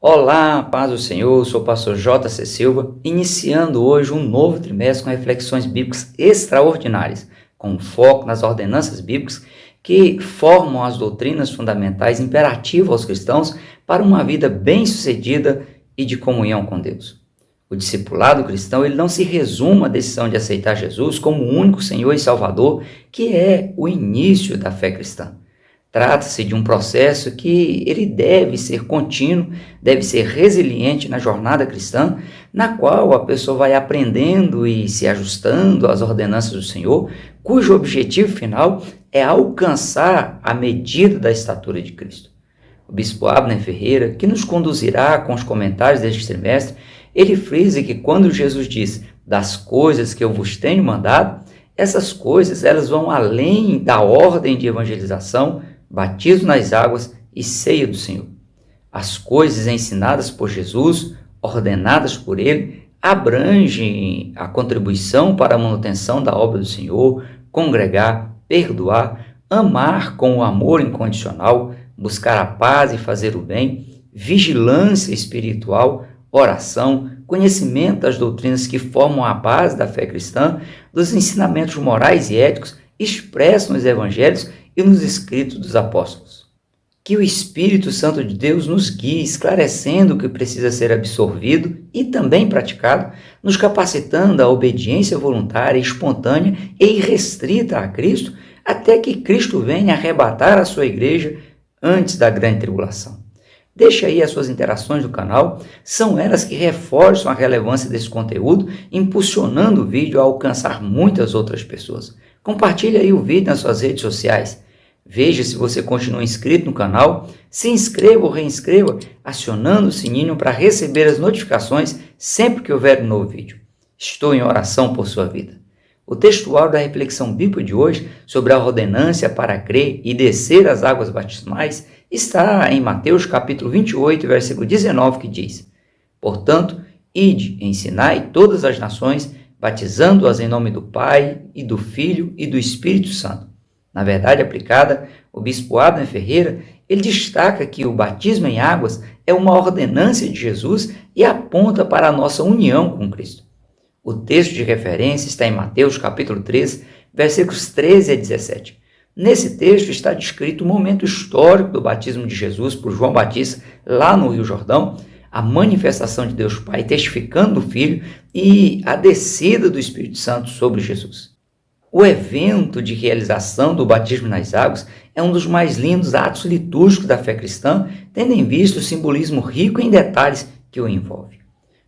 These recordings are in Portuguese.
Olá, paz do Senhor, sou o pastor J.C. Silva, iniciando hoje um novo trimestre com reflexões bíblicas extraordinárias, com foco nas ordenanças bíblicas que formam as doutrinas fundamentais imperativas aos cristãos para uma vida bem-sucedida e de comunhão com Deus. O discipulado cristão ele não se resume à decisão de aceitar Jesus como o único Senhor e Salvador, que é o início da fé cristã. Trata-se de um processo que ele deve ser contínuo, deve ser resiliente na jornada cristã, na qual a pessoa vai aprendendo e se ajustando às ordenanças do Senhor, cujo objetivo final é alcançar a medida da estatura de Cristo. O bispo Abner Ferreira, que nos conduzirá com os comentários deste trimestre, ele frisa que quando Jesus diz das coisas que eu vos tenho mandado, essas coisas elas vão além da ordem de evangelização, batismo nas águas e ceia do Senhor. As coisas ensinadas por Jesus, ordenadas por Ele, abrangem a contribuição para a manutenção da obra do Senhor, congregar, perdoar, amar com o amor incondicional, buscar a paz e fazer o bem, vigilância espiritual, oração, conhecimento das doutrinas que formam a base da fé cristã, dos ensinamentos morais e éticos expressos nos evangelhos e nos escritos dos apóstolos. Que o Espírito Santo de Deus nos guie, esclarecendo o que precisa ser absorvido e também praticado, nos capacitando à obediência voluntária, espontânea e irrestrita a Cristo, até que Cristo venha arrebatar a sua igreja antes da grande tribulação. Deixe aí as suas interações no canal, são elas que reforçam a relevância desse conteúdo, impulsionando o vídeo a alcançar muitas outras pessoas. Compartilhe aí o vídeo nas suas redes sociais. Veja se você continua inscrito no canal, se inscreva ou reinscreva, acionando o sininho para receber as notificações sempre que houver um novo vídeo. Estou em oração por sua vida. O textual da reflexão bíblica de hoje sobre a ordenância para crer e descer as águas batismais está em Mateus capítulo 28, versículo 19, que diz: Portanto, ide, ensinai todas as nações, batizando-as em nome do Pai, e do Filho e do Espírito Santo. Na verdade aplicada, o bispo Abner Ferreira, ele destaca que o batismo em águas é uma ordenância de Jesus e aponta para a nossa união com Cristo. O texto de referência está em Mateus capítulo 3, versículos 13 a 17. Nesse texto está descrito o momento histórico do batismo de Jesus por João Batista lá no Rio Jordão, a manifestação de Deus Pai testificando do Filho e a descida do Espírito Santo sobre Jesus. O evento de realização do batismo nas águas é um dos mais lindos atos litúrgicos da fé cristã, tendo em vista o simbolismo rico em detalhes que o envolve.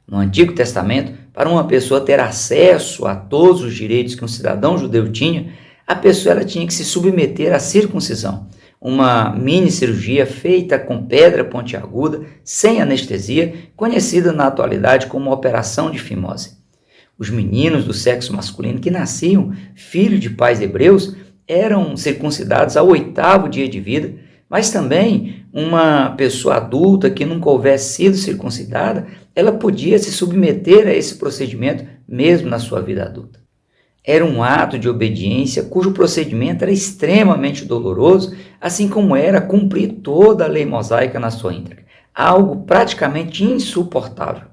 No Antigo Testamento, para uma pessoa ter acesso a todos os direitos que um cidadão judeu tinha, a pessoa ela tinha que se submeter à circuncisão, uma mini cirurgia feita com pedra pontiaguda, sem anestesia, conhecida na atualidade como operação de fimose. Os meninos do sexo masculino que nasciam filhos de pais hebreus eram circuncidados ao 8º dia de vida, mas também uma pessoa adulta que nunca houvesse sido circuncidada, ela podia se submeter a esse procedimento mesmo na sua vida adulta. Era um ato de obediência cujo procedimento era extremamente doloroso, assim como era cumprir toda a lei mosaica na sua íntegra, algo praticamente insuportável.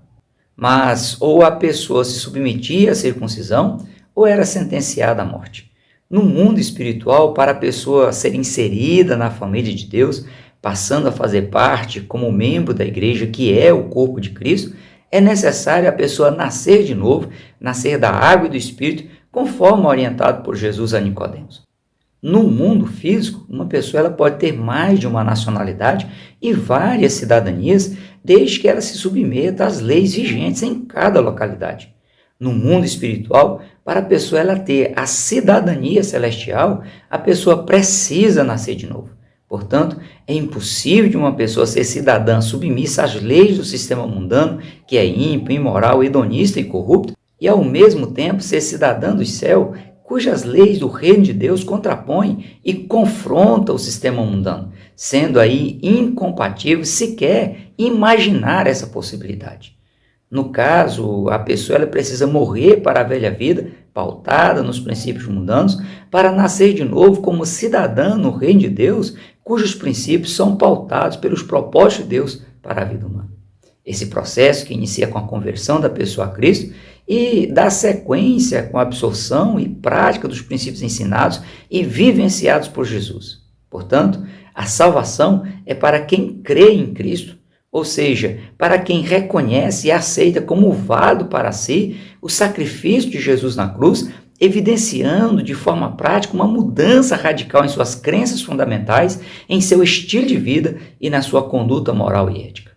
Mas ou a pessoa se submetia à circuncisão ou era sentenciada à morte. No mundo espiritual, para a pessoa ser inserida na família de Deus, passando a fazer parte como membro da igreja, que é o corpo de Cristo, é necessário a pessoa nascer de novo, nascer da água e do Espírito, conforme orientado por Jesus a Nicodemos. No mundo físico, uma pessoa ela pode ter mais de uma nacionalidade e várias cidadanias, desde que ela se submeta às leis vigentes em cada localidade. No mundo espiritual, para a pessoa ela ter a cidadania celestial, a pessoa precisa nascer de novo. Portanto, é impossível de uma pessoa ser cidadã submissa às leis do sistema mundano, que é ímpio, imoral, hedonista e corrupto, e ao mesmo tempo ser cidadã do céu, cujas leis do reino de Deus contrapõem e confrontam o sistema mundano, sendo aí incompatível sequer imaginar essa possibilidade. No caso, a pessoa ela precisa morrer para a velha vida, pautada nos princípios mundanos, para nascer de novo como cidadã no reino de Deus, cujos princípios são pautados pelos propósitos de Deus para a vida humana. Esse processo que inicia com a conversão da pessoa a Cristo e dá sequência com a absorção e prática dos princípios ensinados e vivenciados por Jesus. Portanto, a salvação é para quem crê em Cristo, ou seja, para quem reconhece e aceita como válido para si o sacrifício de Jesus na cruz, evidenciando de forma prática uma mudança radical em suas crenças fundamentais, em seu estilo de vida e na sua conduta moral e ética.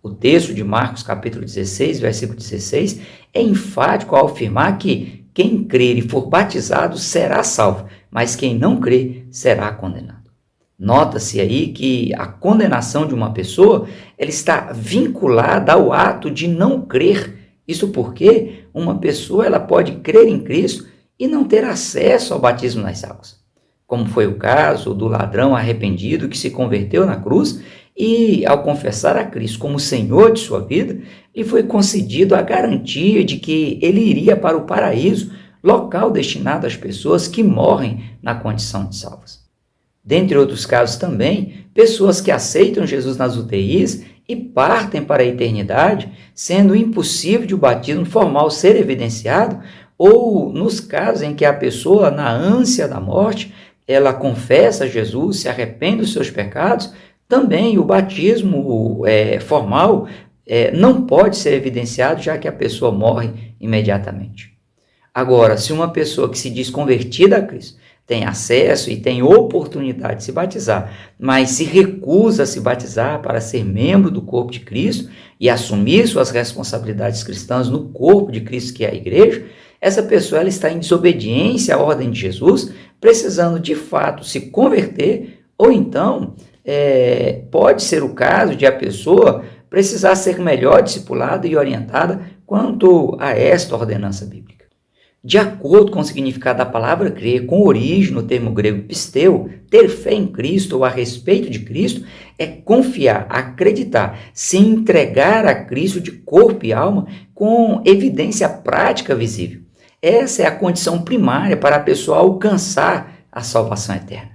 O texto de Marcos capítulo 16, versículo 16, é enfático ao afirmar que quem crer e for batizado será salvo, mas quem não crer será condenado. Nota-se aí que a condenação de uma pessoa ela está vinculada ao ato de não crer. Isso porque uma pessoa ela pode crer em Cristo e não ter acesso ao batismo nas águas. Como foi o caso do ladrão arrependido que se converteu na cruz e, ao confessar a Cristo como Senhor de sua vida, lhe foi concedido a garantia de que ele iria para o paraíso, local destinado às pessoas que morrem na condição de salvas. Dentre outros casos também, pessoas que aceitam Jesus nas UTIs e partem para a eternidade, sendo impossível de o batismo formal ser evidenciado, ou nos casos em que a pessoa, na ânsia da morte, ela confessa a Jesus, se arrepende dos seus pecados, também o batismo formal não pode ser evidenciado, já que a pessoa morre imediatamente. Agora, se uma pessoa que se diz convertida a Cristo tem acesso e tem oportunidade de se batizar, mas se recusa a se batizar para ser membro do corpo de Cristo e assumir suas responsabilidades cristãs no corpo de Cristo, que é a igreja, essa pessoa ela está em desobediência à ordem de Jesus, precisando de fato se converter, ou então pode ser o caso de a pessoa precisar ser melhor discipulada e orientada quanto a esta ordenança bíblica. De acordo com o significado da palavra crer, com origem no termo grego pisteu, ter fé em Cristo ou a respeito de Cristo é confiar, acreditar, se entregar a Cristo de corpo e alma com evidência prática visível. Essa é a condição primária para a pessoa alcançar a salvação eterna.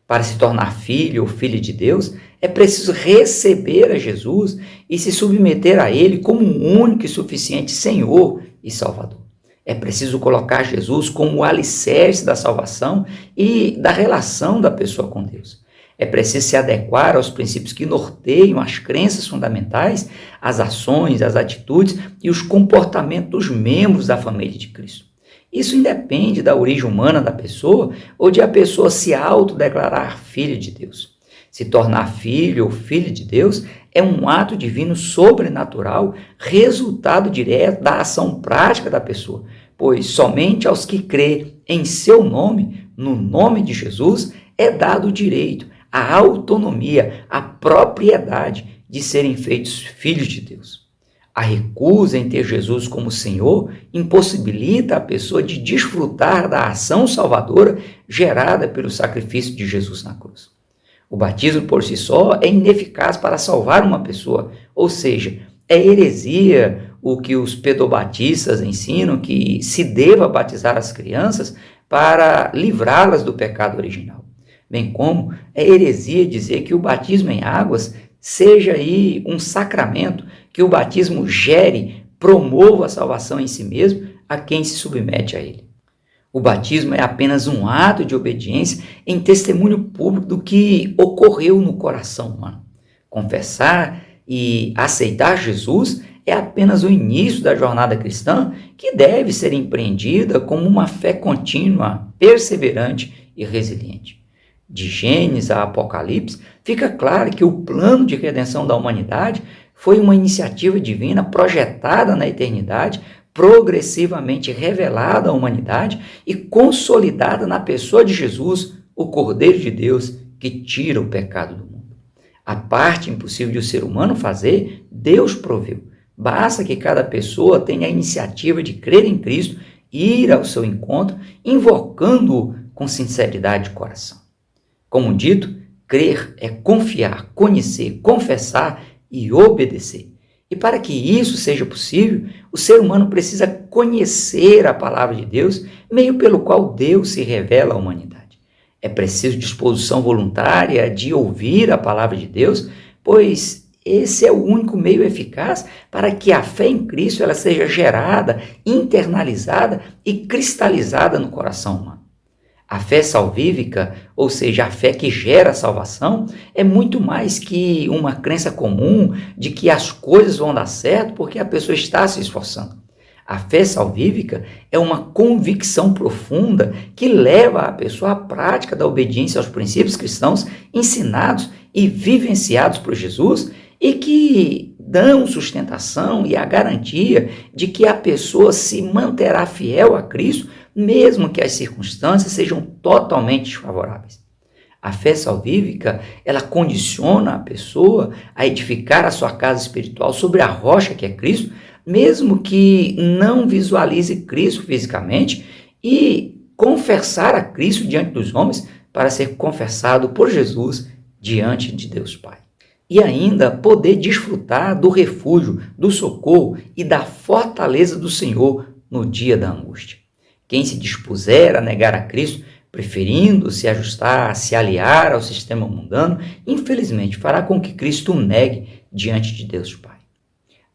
Para se tornar filho ou filha de Deus, é preciso receber a Jesus e se submeter a Ele como um único e suficiente Senhor e Salvador. É preciso colocar Jesus como o alicerce da salvação e da relação da pessoa com Deus. É preciso se adequar aos princípios que norteiam as crenças fundamentais, as ações, as atitudes e os comportamentos dos membros da família de Cristo. Isso independe da origem humana da pessoa ou de a pessoa se autodeclarar filho de Deus. Se tornar filho ou filha de Deus é um ato divino sobrenatural, resultado direto da ação prática da pessoa, pois somente aos que crê em seu nome, no nome de Jesus, é dado o direito, a autonomia, a propriedade de serem feitos filhos de Deus. A recusa em ter Jesus como Senhor impossibilita a pessoa de desfrutar da ação salvadora gerada pelo sacrifício de Jesus na cruz. O batismo por si só é ineficaz para salvar uma pessoa, ou seja, é heresia o que os pedobatistas ensinam que se deva batizar as crianças para livrá-las do pecado original. Bem como é heresia dizer que o batismo em águas seja aí um sacramento, que o batismo gere, promova a salvação em si mesmo a quem se submete a ele. O batismo é apenas um ato de obediência em testemunho público do que ocorreu no coração humano. Confessar e aceitar Jesus é apenas o início da jornada cristã que deve ser empreendida como uma fé contínua, perseverante e resiliente. De Gênesis a Apocalipse, fica claro que o plano de redenção da humanidade foi uma iniciativa divina projetada na eternidade, progressivamente revelada à humanidade e consolidada na pessoa de Jesus, o Cordeiro de Deus, que tira o pecado do mundo. A parte impossível de o ser humano fazer, Deus proveu. Basta que cada pessoa tenha a iniciativa de crer em Cristo, ir ao seu encontro, invocando-o com sinceridade de coração. Como dito, crer é confiar, conhecer, confessar e obedecer. E para que isso seja possível, o ser humano precisa conhecer a palavra de Deus, meio pelo qual Deus se revela à humanidade. É preciso disposição voluntária de ouvir a palavra de Deus, pois esse é o único meio eficaz para que a fé em Cristo ela seja gerada, internalizada e cristalizada no coração humano. A fé salvífica, ou seja, a fé que gera a salvação, é muito mais que uma crença comum de que as coisas vão dar certo porque a pessoa está se esforçando. A fé salvífica é uma convicção profunda que leva a pessoa à prática da obediência aos princípios cristãos ensinados e vivenciados por Jesus e que dão sustentação e a garantia de que a pessoa se manterá fiel a Cristo mesmo que as circunstâncias sejam totalmente desfavoráveis. A fé salvífica, ela condiciona a pessoa a edificar a sua casa espiritual sobre a rocha que é Cristo, mesmo que não visualize Cristo fisicamente, e confessar a Cristo diante dos homens para ser confessado por Jesus diante de Deus Pai. E ainda poder desfrutar do refúgio, do socorro e da fortaleza do Senhor no dia da angústia. Quem se dispuser a negar a Cristo, preferindo se ajustar, se aliar ao sistema mundano, infelizmente fará com que Cristo o negue diante de Deus Pai.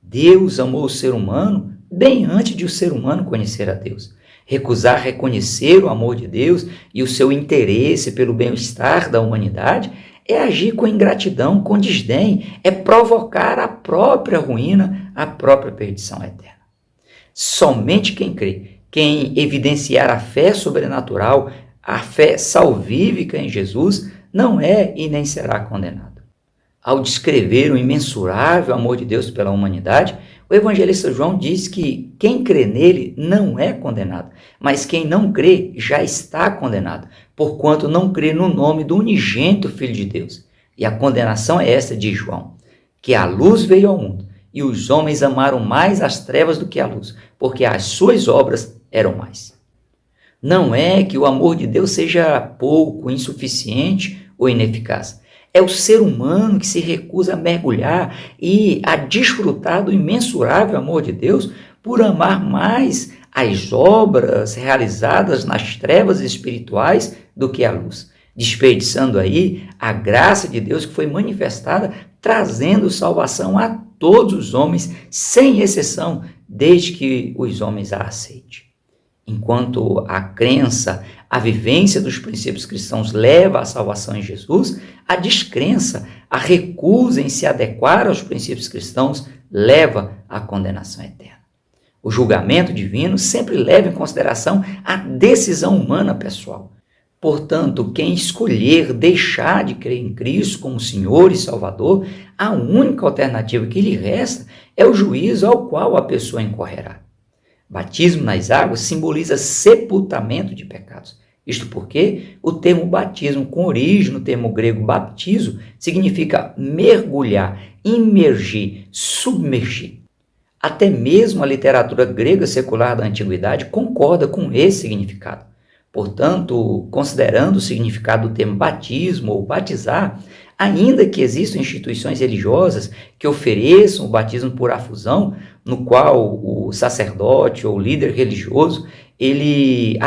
Deus amou o ser humano bem antes de o ser humano conhecer a Deus. Recusar reconhecer o amor de Deus e o seu interesse pelo bem-estar da humanidade é agir com ingratidão, com desdém, é provocar a própria ruína, a própria perdição eterna. Somente quem crê, quem evidenciar a fé sobrenatural, a fé salvífica em Jesus, não é e nem será condenado. Ao descrever o imensurável amor de Deus pela humanidade, o evangelista João diz que quem crê nele não é condenado, mas quem não crê já está condenado, porquanto não crê no nome do unigênito Filho de Deus. E a condenação é esta, diz João, que a luz veio ao mundo, e os homens amaram mais as trevas do que a luz, porque as suas obras eram mais. Não é que o amor de Deus seja pouco, insuficiente ou ineficaz. É o ser humano que se recusa a mergulhar e a desfrutar do imensurável amor de Deus por amar mais as obras realizadas nas trevas espirituais do que a luz, desperdiçando aí a graça de Deus que foi manifestada, trazendo salvação a todos os homens, sem exceção, desde que os homens a aceitem. Enquanto a crença, a vivência dos princípios cristãos leva à salvação em Jesus, a descrença, a recusa em se adequar aos princípios cristãos leva à condenação eterna. O julgamento divino sempre leva em consideração a decisão humana pessoal. Portanto, quem escolher deixar de crer em Cristo como Senhor e Salvador, a única alternativa que lhe resta é o juízo ao qual a pessoa incorrerá. Batismo nas águas simboliza sepultamento de pecados. Isto porque o termo batismo, com origem no termo grego baptizo, significa mergulhar, imergir, submergir. Até mesmo a literatura grega secular da antiguidade concorda com esse significado. Portanto, considerando o significado do termo batismo ou batizar, ainda que existam instituições religiosas que ofereçam o batismo por afusão, no qual o sacerdote ou líder religioso, ele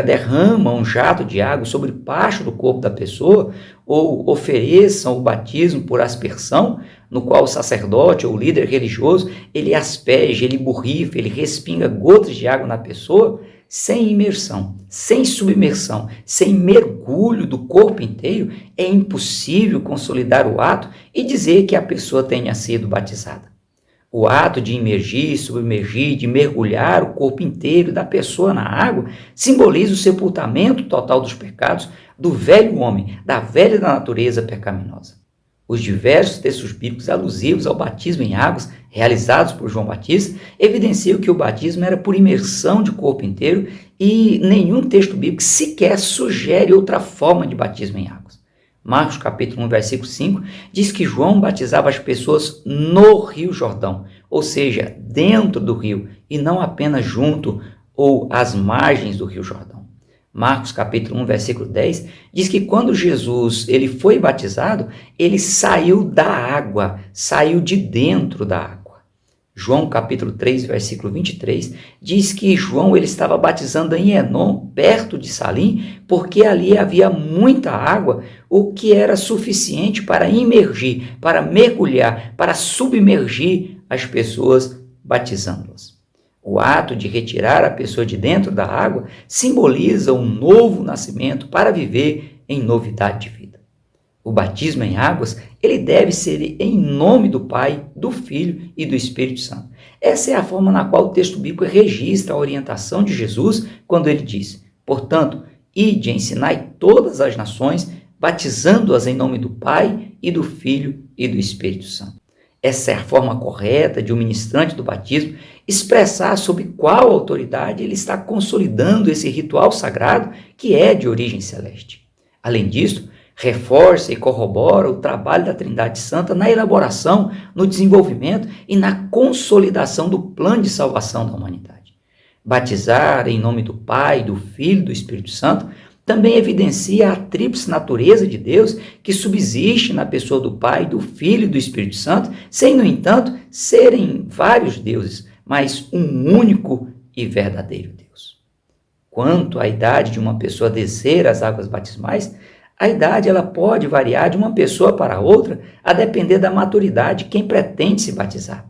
derrama um jato de água sobre parte do corpo da pessoa, ou ofereçam o batismo por aspersão, no qual o sacerdote ou líder religioso, ele asperge, ele borrifa, ele respinga gotas de água na pessoa, sem imersão, sem submersão, sem mergulho do corpo inteiro, é impossível consolidar o ato e dizer que a pessoa tenha sido batizada. O ato de imergir, submergir, de mergulhar o corpo inteiro da pessoa na água simboliza o sepultamento total dos pecados do velho homem, da velha natureza pecaminosa. Os diversos textos bíblicos alusivos ao batismo em águas, realizados por João Batista, evidenciam que o batismo era por imersão de corpo inteiro e nenhum texto bíblico sequer sugere outra forma de batismo em águas. Marcos capítulo 1, versículo 5, diz que João batizava as pessoas no Rio Jordão, ou seja, dentro do rio, e não apenas junto ou às margens do Rio Jordão. Marcos capítulo 1, versículo 10, diz que quando Jesus ele foi batizado, ele saiu da água, saiu de dentro da água. João capítulo 3, versículo 23, diz que João ele estava batizando em Enom, perto de Salim, porque ali havia muita água, o que era suficiente para imergir, para mergulhar, para submergir as pessoas, batizando-as. O ato de retirar a pessoa de dentro da água simboliza um novo nascimento para viver em novidade de vida. O batismo em águas, ele deve ser em nome do Pai, do Filho e do Espírito Santo. Essa é a forma na qual o texto bíblico registra a orientação de Jesus quando ele diz: portanto, ide e ensinai todas as nações, batizando-as em nome do Pai e do Filho e do Espírito Santo. Essa é a forma correta de um ministrante do batismo expressar sob qual autoridade ele está consolidando esse ritual sagrado que é de origem celeste. Além disso, reforça e corrobora o trabalho da Trindade Santa na elaboração, no desenvolvimento e na consolidação do plano de salvação da humanidade. Batizar em nome do Pai, do Filho e do Espírito Santo também evidencia a tríplice natureza de Deus que subsiste na pessoa do Pai, do Filho e do Espírito Santo, sem, no entanto, serem vários deuses, mas um único e verdadeiro Deus. Quanto à idade de uma pessoa descer as águas batismais, a idade ela pode variar de uma pessoa para outra, a depender da maturidade de quem pretende se batizar.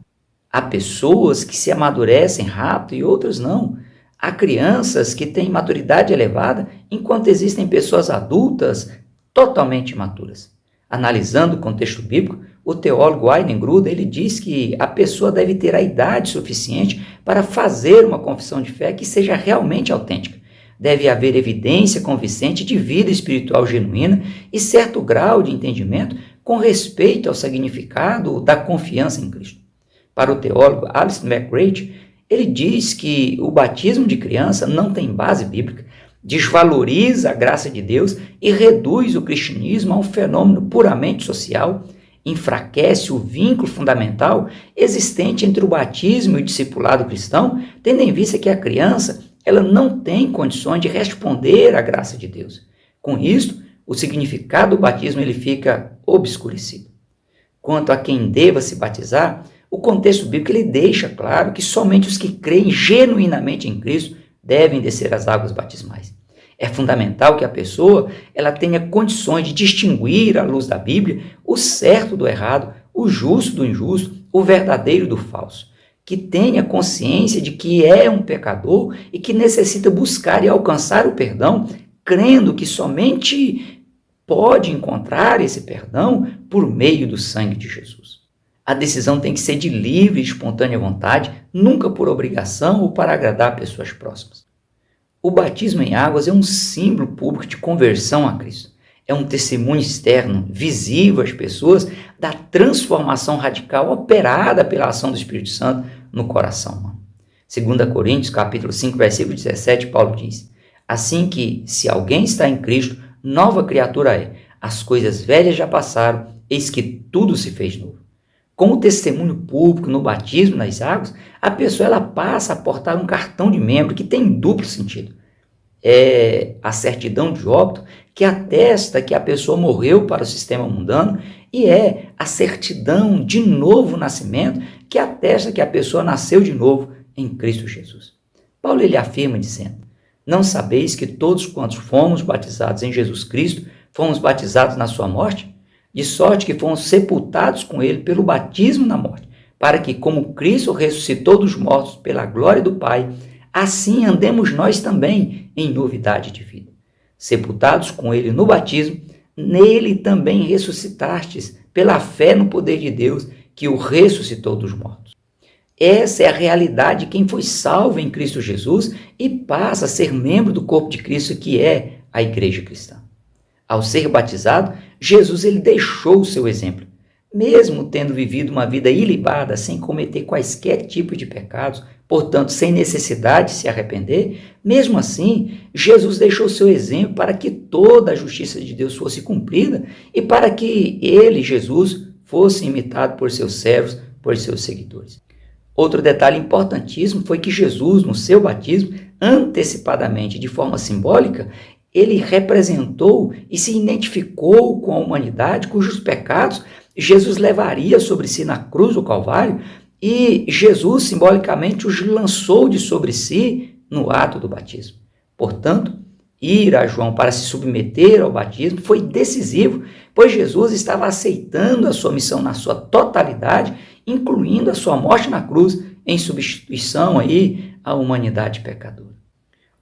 Há pessoas que se amadurecem rápido e outras não. Há crianças que têm maturidade elevada, enquanto existem pessoas adultas totalmente imaturas. Analisando o contexto bíblico, o teólogo Aiden Gruden ele diz que a pessoa deve ter a idade suficiente para fazer uma confissão de fé que seja realmente autêntica. Deve haver evidência convincente de vida espiritual genuína e certo grau de entendimento com respeito ao significado da confiança em Cristo. Para o teólogo Alistair McCready, ele diz que o batismo de criança não tem base bíblica, desvaloriza a graça de Deus e reduz o cristianismo a um fenômeno puramente social, enfraquece o vínculo fundamental existente entre o batismo e o discipulado cristão, tendo em vista que a criança ela não tem condições de responder à graça de Deus. Com isso, o significado do batismo ele fica obscurecido. Quanto a quem deva se batizar, o contexto bíblico ele deixa claro que somente os que creem genuinamente em Cristo devem descer as águas batismais. É fundamental que a pessoa ela tenha condições de distinguir, à luz da Bíblia, o certo do errado, o justo do injusto, o verdadeiro do falso. Que tenha consciência de que é um pecador e que necessita buscar e alcançar o perdão, crendo que somente pode encontrar esse perdão por meio do sangue de Jesus. A decisão tem que ser de livre e espontânea vontade, nunca por obrigação ou para agradar pessoas próximas. O batismo em águas é um símbolo público de conversão a Cristo. É um testemunho externo, visível às pessoas, da transformação radical operada pela ação do Espírito Santo no coração humano. 2 Coríntios, capítulo 5, versículo 17, Paulo diz: assim que, se alguém está em Cristo, nova criatura é. As coisas velhas já passaram, eis que tudo se fez novo. Com o testemunho público no batismo nas águas, a pessoa ela passa a portar um cartão de membro que tem duplo sentido. É a certidão de óbito que atesta que a pessoa morreu para o sistema mundano e é a certidão de novo nascimento que atesta que a pessoa nasceu de novo em Cristo Jesus. Paulo ele afirma dizendo: não sabeis que todos quantos fomos batizados em Jesus Cristo, fomos batizados na sua morte? De sorte que fomos sepultados com ele pelo batismo na morte, para que, como Cristo ressuscitou dos mortos pela glória do Pai, assim andemos nós também em novidade de vida. Sepultados com ele no batismo, nele também ressuscitastes pela fé no poder de Deus que o ressuscitou dos mortos. Essa é a realidade de quem foi salvo em Cristo Jesus e passa a ser membro do corpo de Cristo, que é a igreja cristã. Ao ser batizado, Jesus ele deixou o seu exemplo. Mesmo tendo vivido uma vida ilibada, sem cometer quaisquer tipos de pecados, portanto, sem necessidade de se arrepender, mesmo assim, Jesus deixou o seu exemplo para que toda a justiça de Deus fosse cumprida e para que ele, Jesus, fosse imitado por seus servos, por seus seguidores. Outro detalhe importantíssimo foi que Jesus, no seu batismo, antecipadamente, de forma simbólica, ele representou e se identificou com a humanidade cujos pecados Jesus levaria sobre si na cruz do Calvário, e Jesus simbolicamente os lançou de sobre si no ato do batismo. Portanto, ir a João para se submeter ao batismo foi decisivo, pois Jesus estava aceitando a sua missão na sua totalidade, incluindo a sua morte na cruz, em substituição aí à humanidade pecadora.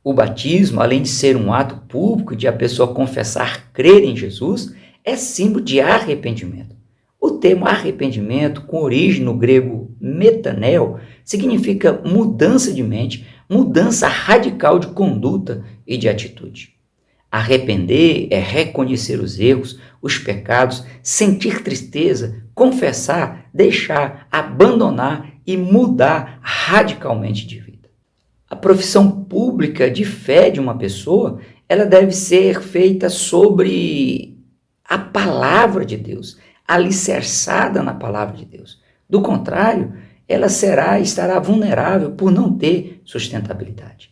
O batismo, além de ser um ato público de a pessoa confessar crer em Jesus, é símbolo de arrependimento. O termo arrependimento, com origem no grego metaneo, significa mudança de mente, mudança radical de conduta e de atitude. Arrepender é reconhecer os erros, os pecados, sentir tristeza, confessar, deixar, abandonar e mudar radicalmente de vida. A profissão pública de fé de uma pessoa, ela deve ser feita sobre a palavra de Deus, alicerçada na palavra de Deus. Do contrário, ela estará vulnerável por não ter sustentabilidade.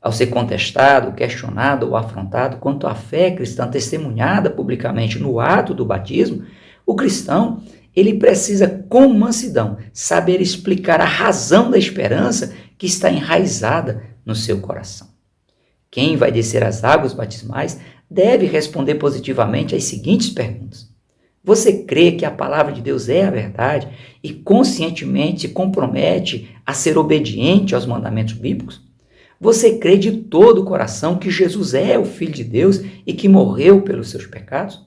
Ao ser contestado, questionado ou afrontado quanto à fé cristã testemunhada publicamente no ato do batismo, o cristão, ele precisa, com mansidão, saber explicar a razão da esperança que está enraizada no seu coração. Quem vai descer as águas batismais deve responder positivamente às seguintes perguntas. Você crê que a palavra de Deus é a verdade e conscientemente se compromete a ser obediente aos mandamentos bíblicos? Você crê de todo o coração que Jesus é o Filho de Deus e que morreu pelos seus pecados?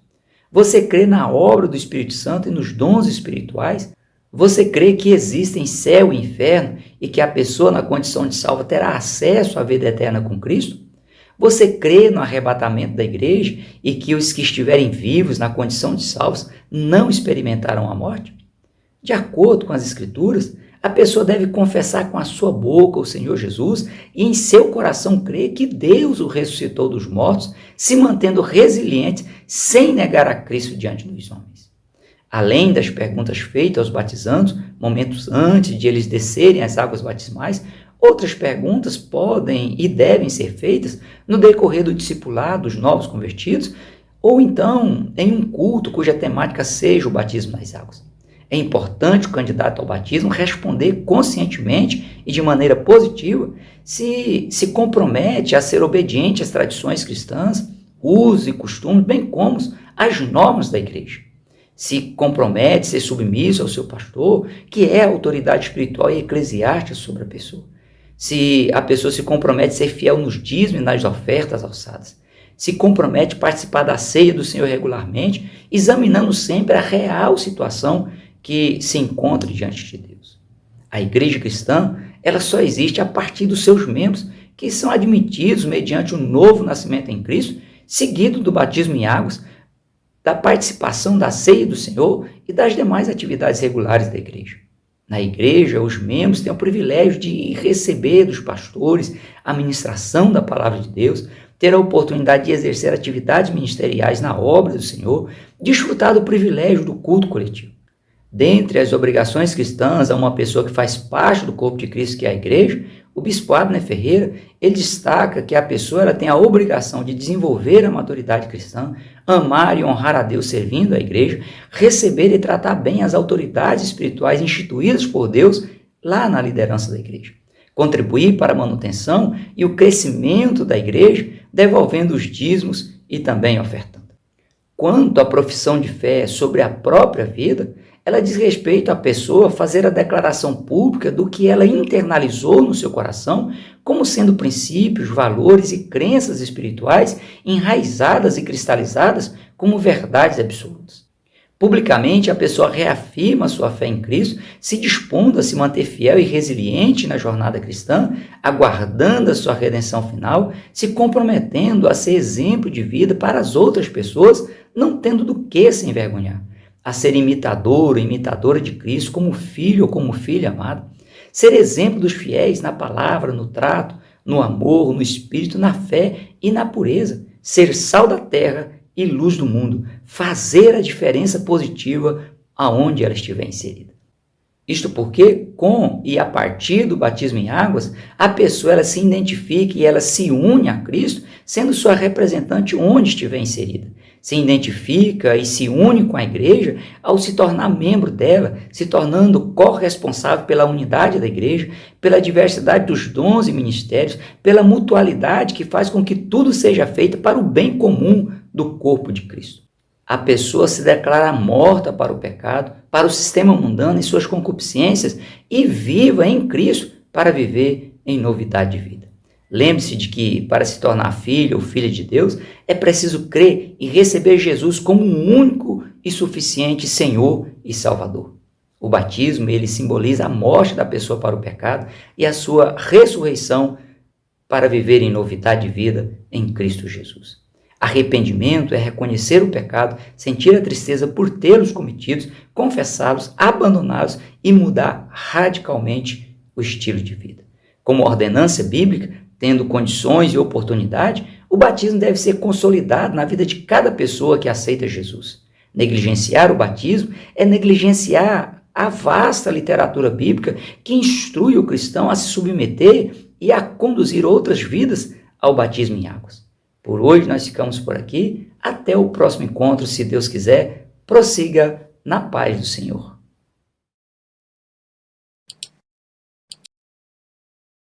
Você crê na obra do Espírito Santo e nos dons espirituais? Você crê que existem céu e inferno e que a pessoa na condição de salva terá acesso à vida eterna com Cristo? Você crê no arrebatamento da igreja e que os que estiverem vivos na condição de salvos não experimentarão a morte? De acordo com as Escrituras, a pessoa deve confessar com a sua boca o Senhor Jesus e em seu coração crer que Deus o ressuscitou dos mortos, se mantendo resiliente sem negar a Cristo diante dos homens. Além das perguntas feitas aos batizandos, momentos antes de eles descerem as águas batismais, outras perguntas podem e devem ser feitas no decorrer do discipulado dos novos convertidos, ou então em um culto cuja temática seja o batismo nas águas. É importante o candidato ao batismo responder conscientemente e de maneira positiva se compromete a ser obediente às tradições cristãs, usos e costumes, bem como às normas da igreja. Se compromete a ser submisso ao seu pastor, que é a autoridade espiritual e eclesiástica sobre a pessoa. Se a pessoa se compromete a ser fiel nos dízimos e nas ofertas alçadas. Se compromete a participar da ceia do Senhor regularmente, examinando sempre a real situação que se encontra diante de Deus. A igreja cristã, ela só existe a partir dos seus membros, que são admitidos mediante o novo nascimento em Cristo, seguido do batismo em águas, da participação da ceia do Senhor e das demais atividades regulares da igreja. Na igreja, os membros têm o privilégio de receber dos pastores a ministração da palavra de Deus, ter a oportunidade de exercer atividades ministeriais na obra do Senhor, desfrutar do privilégio do culto coletivo. Dentre as obrigações cristãs a uma pessoa que faz parte do corpo de Cristo, que é a igreja, o bispo Abner Ferreira, ele destaca que a pessoa ela tem a obrigação de desenvolver a maturidade cristã, amar e honrar a Deus servindo a igreja, receber e tratar bem as autoridades espirituais instituídas por Deus lá na liderança da igreja, contribuir para a manutenção e o crescimento da igreja, devolvendo os dízimos e também ofertando. Quanto à profissão de fé sobre a própria vida, ela diz respeito à pessoa fazer a declaração pública do que ela internalizou no seu coração como sendo princípios, valores e crenças espirituais enraizadas e cristalizadas como verdades absolutas. Publicamente, a pessoa reafirma sua fé em Cristo, se dispondo a se manter fiel e resiliente na jornada cristã, aguardando a sua redenção final, se comprometendo a ser exemplo de vida para as outras pessoas, não tendo do que se envergonhar. A ser imitador ou imitadora de Cristo como filho ou como filha amada, ser exemplo dos fiéis na palavra, no trato, no amor, no espírito, na fé e na pureza, ser sal da terra e luz do mundo, fazer a diferença positiva aonde ela estiver inserida. Isto porque, com e a partir do batismo em águas, a pessoa ela se identifica e ela se une a Cristo, sendo sua representante onde estiver inserida, se identifica e se une com a igreja ao se tornar membro dela, se tornando corresponsável pela unidade da igreja, pela diversidade dos dons e ministérios, pela mutualidade que faz com que tudo seja feito para o bem comum do corpo de Cristo. A pessoa se declara morta para o pecado, para o sistema mundano e suas concupiscências e viva em Cristo para viver em novidade de vida. Lembre-se de que, para se tornar filho ou filha de Deus, é preciso crer e receber Jesus como um único e suficiente Senhor e Salvador. O batismo, ele simboliza a morte da pessoa para o pecado e a sua ressurreição para viver em novidade de vida em Cristo Jesus. Arrependimento é reconhecer o pecado, sentir a tristeza por tê-los cometidos, confessá-los, abandoná-los e mudar radicalmente o estilo de vida. Como ordenança bíblica, tendo condições e oportunidade, o batismo deve ser consolidado na vida de cada pessoa que aceita Jesus. Negligenciar o batismo é negligenciar a vasta literatura bíblica que instrui o cristão a se submeter e a conduzir outras vidas ao batismo em águas. Por hoje nós ficamos por aqui. Até o próximo encontro, se Deus quiser. Prossiga na paz do Senhor.